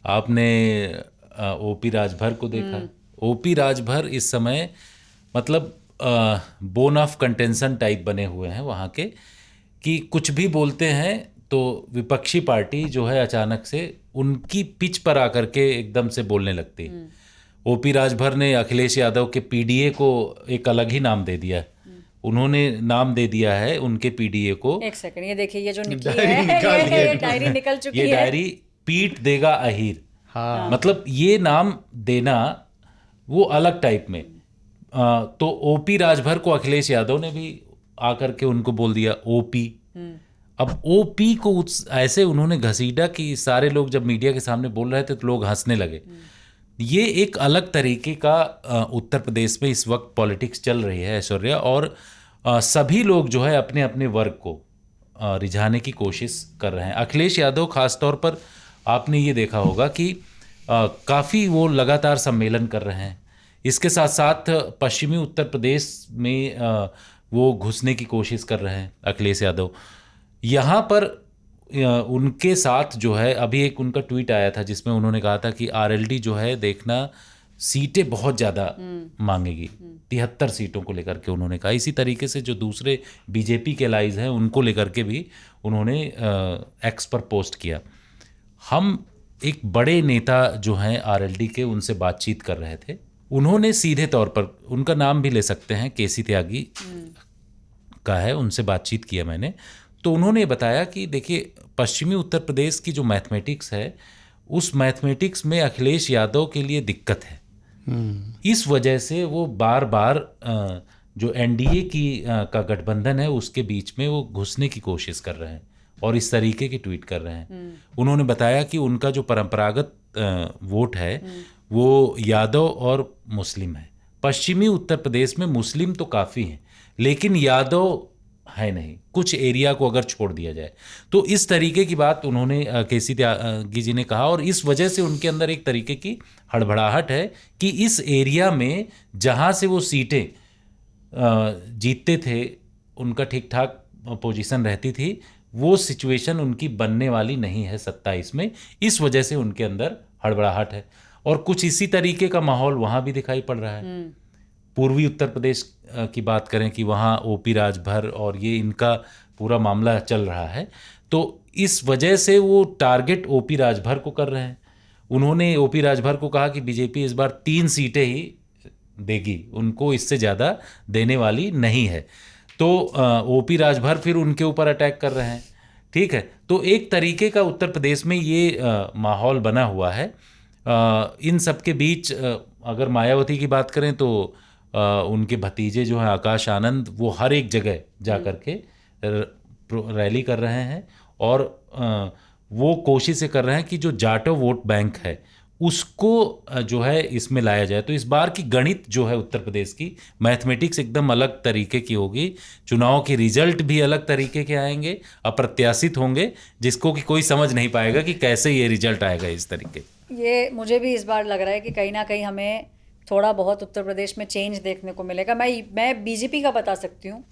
आपने ओपी राजभर को देखा। ओपी राजभर इस समय मतलब बोन ऑफ कंटेंशन टाइप बने हुए हैं वहाँ के, कि कुछ भी बोलते हैं तो विपक्षी पार्टी जो है अचानक से उनकी पिच पर आकर के एकदम से बोलने लगती है। ओपी राजभर ने अखिलेश यादव के पीडीए को एक अलग ही नाम दे दिया। उन्होंने नाम दे दिया है उनके पीडीए को, एक सेकंड, ये देखिए, ये जो निकली डायरी है निकाल दी है ये इन्होंने। डायरी निकल चुकी ये है। डायरी पीट देगा अहीर। हाँ, मतलब ये नाम देना वो अलग टाइप में। तो ओपी राजभर को अखिलेश यादव ने भी आकर के उनको बोल दिया ओपी। अब ओपी को ऐसे उन्होंने घसीटा कि सारे लोग जब मीडिया के सामने बोल रहे थे तो लोग हंसने लगे। ये एक अलग तरीके का उत्तर प्रदेश में इस वक्त पॉलिटिक्स चल रही है ऐश्वर्या, और सभी लोग जो है अपने अपने वर्ग को रिझाने की कोशिश कर रहे हैं। अखिलेश यादव खास तौर पर आपने ये देखा होगा कि काफ़ी वो लगातार सम्मेलन कर रहे हैं। इसके साथ साथ पश्चिमी उत्तर प्रदेश में वो घुसने की कोशिश कर रहे हैं अखिलेश यादव। यहाँ पर उनके साथ जो है अभी एक उनका ट्वीट आया था जिसमें उन्होंने कहा था कि आरएलडी जो है देखना सीटें बहुत ज़्यादा मांगेगी, 73 सीटों को लेकर के उन्होंने कहा। इसी तरीके से जो दूसरे बीजेपी के लाइज हैं उनको लेकर के भी उन्होंने एक्स पर पोस्ट किया। हम एक बड़े नेता जो हैं आरएलडी के, उनसे बातचीत कर रहे थे। उन्होंने सीधे तौर पर, उनका नाम भी ले सकते हैं, केसी त्यागी का है, उनसे बातचीत किया मैंने। तो उन्होंने बताया कि देखिए पश्चिमी उत्तर प्रदेश की जो मैथमेटिक्स है उस मैथमेटिक्स में अखिलेश यादव के लिए दिक्कत है। इस वजह से वो बार बार जो एनडीए की का गठबंधन है उसके बीच में वो घुसने की कोशिश कर रहे हैं और इस तरीके की ट्वीट कर रहे हैं। उन्होंने बताया कि उनका जो परंपरागत वोट है वो यादव और मुस्लिम है। पश्चिमी उत्तर प्रदेश में मुस्लिम तो काफ़ी हैं लेकिन यादव है नहीं, कुछ एरिया को अगर छोड़ दिया जाए। तो इस तरीके की बात उन्होंने केसी त्यागी जी ने कहा, और इस वजह से उनके अंदर एक तरीके की हड़बड़ाहट है कि इस एरिया में जहाँ से वो सीटें जीतते थे, उनका ठीक ठाक पोजीशन रहती थी, वो सिचुएशन उनकी बनने वाली नहीं है 27 में। इस वजह से उनके अंदर हड़बड़ाहट है और कुछ इसी तरीके का माहौल वहाँ भी दिखाई पड़ रहा है। पूर्वी उत्तर प्रदेश की बात करें कि वहाँ ओपी राजभर और ये इनका पूरा मामला चल रहा है, तो इस वजह से वो टारगेट ओपी राजभर को कर रहे हैं। उन्होंने ओपी राजभर को कहा कि बीजेपी इस बार 3 सीटें ही देगी, उनको इससे ज़्यादा देने वाली नहीं है। तो ओपी राजभर फिर उनके ऊपर अटैक कर रहे हैं। ठीक है, तो एक तरीके का उत्तर प्रदेश में ये माहौल बना हुआ है। इन सब के बीच अगर मायावती की बात करें तो उनके भतीजे जो हैं आकाश आनंद, वो हर एक जगह जा कर के रैली कर रहे हैं और वो कोशिशें कर रहे हैं कि जो जाटो वोट बैंक है उसको जो है इसमें लाया जाए। तो इस बार की गणित जो है उत्तर प्रदेश की मैथमेटिक्स एकदम अलग तरीके की होगी। चुनाव के रिजल्ट भी अलग तरीके के आएंगे, अप्रत्याशित होंगे, जिसको कि कोई समझ नहीं पाएगा कि कैसे ये रिजल्ट आएगा इस तरीके। ये मुझे भी इस बार लग रहा है कि कहीं ना कहीं हमें थोड़ा बहुत उत्तर प्रदेश में चेंज देखने को मिलेगा। मैं बीजेपी का बता सकती हूँ।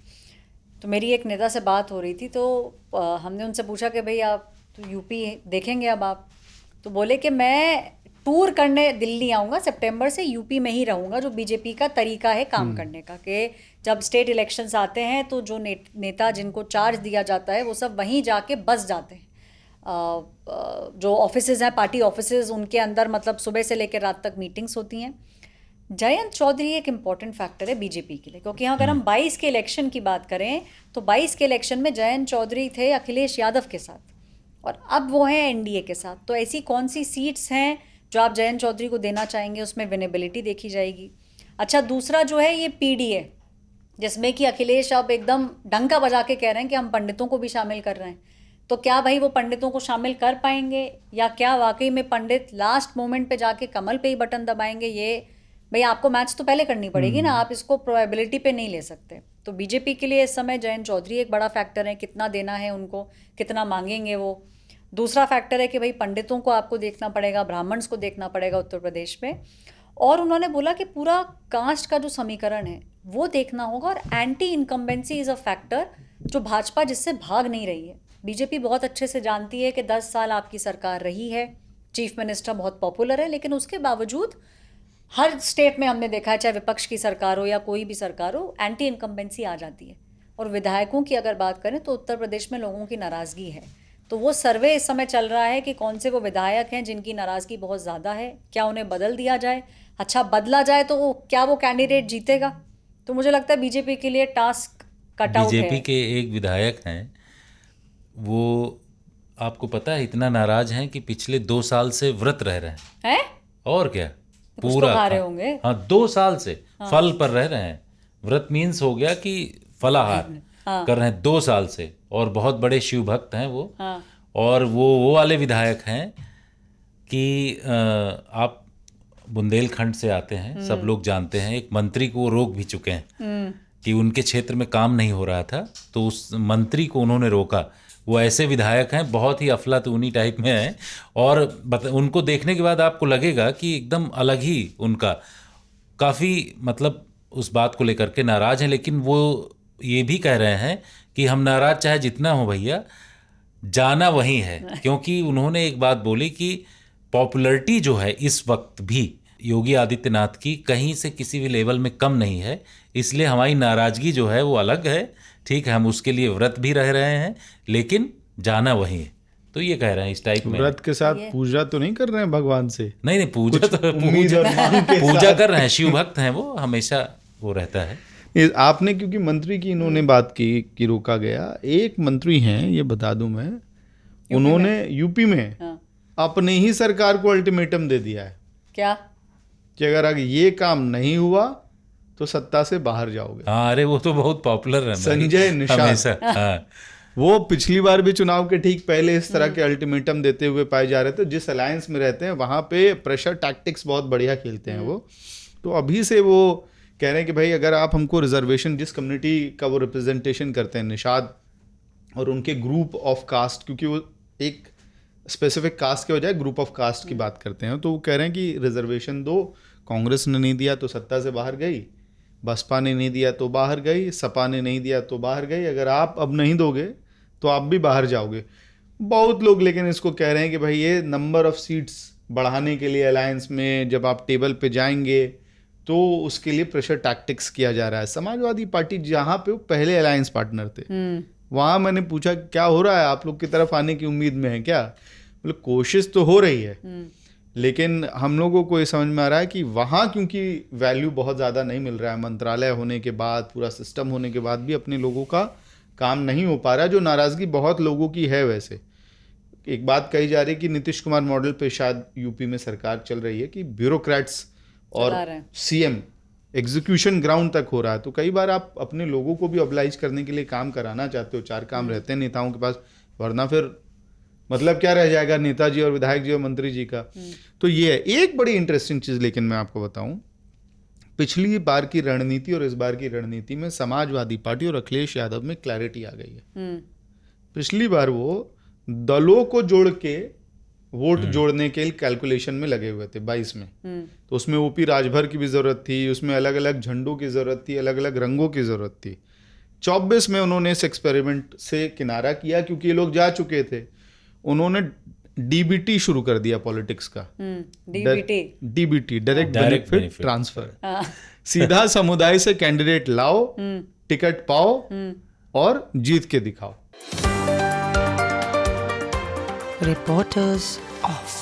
तो मेरी एक नेता से बात हो रही थी, तो हमने उनसे पूछा कि भाई आप तो यूपी देखेंगे अब आप? तो बोले कि मैं टूर करने दिल्ली आऊँगा, सितंबर से यूपी में ही रहूँगा, जो बीजेपी का तरीका है काम करने का, कि जब स्टेट इलेक्शंस आते हैं तो जो नेता जिनको चार्ज दिया जाता है वो सब वहीं जाके बस जाते हैं। जो ऑफिसेज हैं, पार्टी ऑफिसेज, उनके अंदर मतलब सुबह से लेकर रात तक मीटिंग्स होती हैं। जयंत चौधरी एक इम्पॉर्टेंट फैक्टर है बीजेपी के लिए, क्योंकि अगर हम 22 के इलेक्शन की बात करें तो 22 के इलेक्शन में जयंत चौधरी थे अखिलेश यादव के साथ और अब वो हैं एनडीए के साथ। तो ऐसी कौन सी सीट्स हैं जो आप जयंत चौधरी को देना चाहेंगे, उसमें विनेबिलिटी देखी जाएगी। अच्छा, दूसरा जो है ये पीडीए, जिसमें कि अखिलेश अब एकदम डंका बजा के कह रहे हैं कि हम पंडितों को भी शामिल कर रहे हैं। तो क्या भाई वो पंडितों को शामिल कर पाएंगे, या क्या वाकई में पंडित लास्ट मोमेंट पे जाके कमल पे ही बटन दबाएंगे? ये भाई आपको मैच तो पहले करनी पड़ेगी ना, आप इसको प्रोबेबिलिटी पे नहीं ले सकते। तो बीजेपी के लिए इस समय जयंत चौधरी एक बड़ा फैक्टर है, कितना देना है उनको, कितना मांगेंगे वो। दूसरा फैक्टर है कि भाई पंडितों को आपको देखना पड़ेगा, ब्राह्मण्स को देखना पड़ेगा उत्तर प्रदेश में। और उन्होंने बोला कि पूरा कास्ट का जो समीकरण है वो देखना होगा, और anti incumbency is a factor जो भाजपा जिससे भाग नहीं रही है। बीजेपी बहुत अच्छे से जानती है कि 10 साल आपकी सरकार रही है, चीफ मिनिस्टर बहुत पॉपुलर है, लेकिन उसके बावजूद हर स्टेट में हमने देखा है, चाहे विपक्ष की सरकार हो या कोई भी सरकार हो, एंटी इनकम्बेंसी आ जाती है। और विधायकों की अगर बात करें तो उत्तर प्रदेश में लोगों की नाराज़गी है। तो वो सर्वे इस समय चल रहा है कि कौन से वो विधायक हैं जिनकी नाराज़गी बहुत ज़्यादा है, क्या उन्हें बदल दिया जाए। अच्छा, बदला जाए तो क्या वो कैंडिडेट जीतेगा? तो मुझे लगता है बीजेपी के लिए टास्क कट आउट है। बीजेपी के एक विधायक हैं, वो आपको पता है इतना नाराज हैं कि पिछले 2 साल से व्रत रह रहे हैं। और क्या, कुछ तो खा रहे होंगे। हाँ, 2 साल से फल पर रह रहे हैं। व्रत मीन्स हो गया कि फलाहार कर रहे हैं 2 साल से, और बहुत बड़े शिव भक्त हैं वो। और वो वाले विधायक हैं कि आप बुंदेलखंड से आते हैं, सब लोग जानते हैं, एक मंत्री को वो रोक भी चुके हैं कि उनके क्षेत्र में काम नहीं हो रहा था, तो उस मंत्री को उन्होंने रोका। वो ऐसे विधायक हैं, बहुत ही अफलातूनी टाइप में हैं, और उनको देखने के बाद आपको लगेगा कि एकदम अलग ही उनका, काफ़ी मतलब उस बात को लेकर के नाराज़ हैं। लेकिन वो ये भी कह रहे हैं कि हम नाराज़ चाहे जितना हो भैया, जाना वहीं है। क्योंकि उन्होंने एक बात बोली कि पॉपुलैरिटी जो है इस वक्त भी योगी आदित्यनाथ की कहीं से किसी भी लेवल में कम नहीं है, इसलिए हमारी नाराज़गी जो है वो अलग है। ठीक है, हम उसके लिए व्रत भी रह रहे हैं, लेकिन जाना वहीं है। तो ये कह रहे हैं इस टाइप में। व्रत के साथ पूजा तो नहीं कर रहे हैं भगवान से? नहीं, पूजा तो उम्मीद और मांग के पूजा साथ। कर रहे हैं, शिव भक्त हैं वो, हमेशा वो रहता है। आपने क्योंकि मंत्री की इन्होंने बात की कि रोका गया, एक मंत्री हैं, ये बता दूं मैं, उन्होंने यूपी में अपने ही सरकार को अल्टीमेटम दे दिया है क्या कि अगर ये काम नहीं हुआ तो सत्ता से बाहर जाओगे। हाँ, अरे वो तो बहुत पॉपुलर है संजय निषाद। हमेशा। हाँ। वो पिछली बार भी चुनाव के ठीक पहले इस तरह के अल्टीमेटम देते हुए पाए जा रहे थे। जिस अलायंस में रहते हैं वहां पे प्रेशर टैक्टिक्स बहुत बढ़िया खेलते हैं वो। तो अभी से वो कह रहे हैं कि भाई अगर आप हमको रिजर्वेशन, जिस कम्युनिटी का वो रिप्रेजेंटेशन करते हैं, निषाद और उनके ग्रुप ऑफ कास्ट, क्योंकि वो एक स्पेसिफिक कास्ट के बजाय ग्रुप ऑफ कास्ट की बात करते हैं, तो वो कह रहे हैं कि रिजर्वेशन दो। कांग्रेस ने नहीं दिया तो सत्ता से बाहर गई, बसपा ने नहीं दिया तो बाहर गई, सपा ने नहीं दिया तो बाहर गई, अगर आप अब नहीं दोगे तो आप भी बाहर जाओगे। बहुत लोग लेकिन इसको कह रहे हैं कि भाई ये नंबर ऑफ सीट्स बढ़ाने के लिए अलायंस में जब आप टेबल पे जाएंगे तो उसके लिए प्रेशर टैक्टिक्स किया जा रहा है। समाजवादी पार्टी जहाँ पे वो पहले अलायंस पार्टनर थे, वहाँ मैंने पूछा क्या हो रहा है, आप लोग की तरफ आने की उम्मीद में है क्या? मतलब कोशिश तो हो रही है, लेकिन हम लोगों को ये समझ में आ रहा है कि वहाँ क्योंकि वैल्यू बहुत ज़्यादा नहीं मिल रहा है, मंत्रालय होने के बाद, पूरा सिस्टम होने के बाद भी अपने लोगों का काम नहीं हो पा रहा है, जो नाराज़गी बहुत लोगों की है। वैसे एक बात कही जा रही है कि नीतीश कुमार मॉडल पे शायद यूपी में सरकार चल रही है कि ब्यूरोक्रेट्स और सीएम एग्जीक्यूशन ग्राउंड तक हो रहा है। तो कई बार आप अपने लोगों को भी ऑब्लाइज करने के लिए काम कराना चाहते हो, 4 काम रहते हैं नेताओं के पास, वरना फिर मतलब क्या रह जाएगा नेताजी और विधायक जी और मंत्री जी का। तो ये है एक बड़ी इंटरेस्टिंग चीज़। लेकिन मैं आपको बताऊं, पिछली बार की रणनीति और इस बार की रणनीति में समाजवादी पार्टी और अखिलेश यादव में क्लैरिटी आ गई है। पिछली बार वो दलों को जोड़ के वोट जोड़ने के कैलकुलेशन में लगे हुए थे 22 में, तो उसमें ओपी राजभर की भी जरूरत थी, उसमें अलग अलग झंडों की जरूरत थी, अलग अलग रंगों की जरूरत थी। 24 में उन्होंने इस एक्सपेरिमेंट से किनारा किया क्योंकि ये लोग जा चुके थे। उन्होंने डीबीटी शुरू कर दिया पॉलिटिक्स का। DBT, direct benefit transfer. सीधा समुदाय से कैंडिडेट लाओ, टिकट पाओ और जीत के दिखाओ। Reporters off.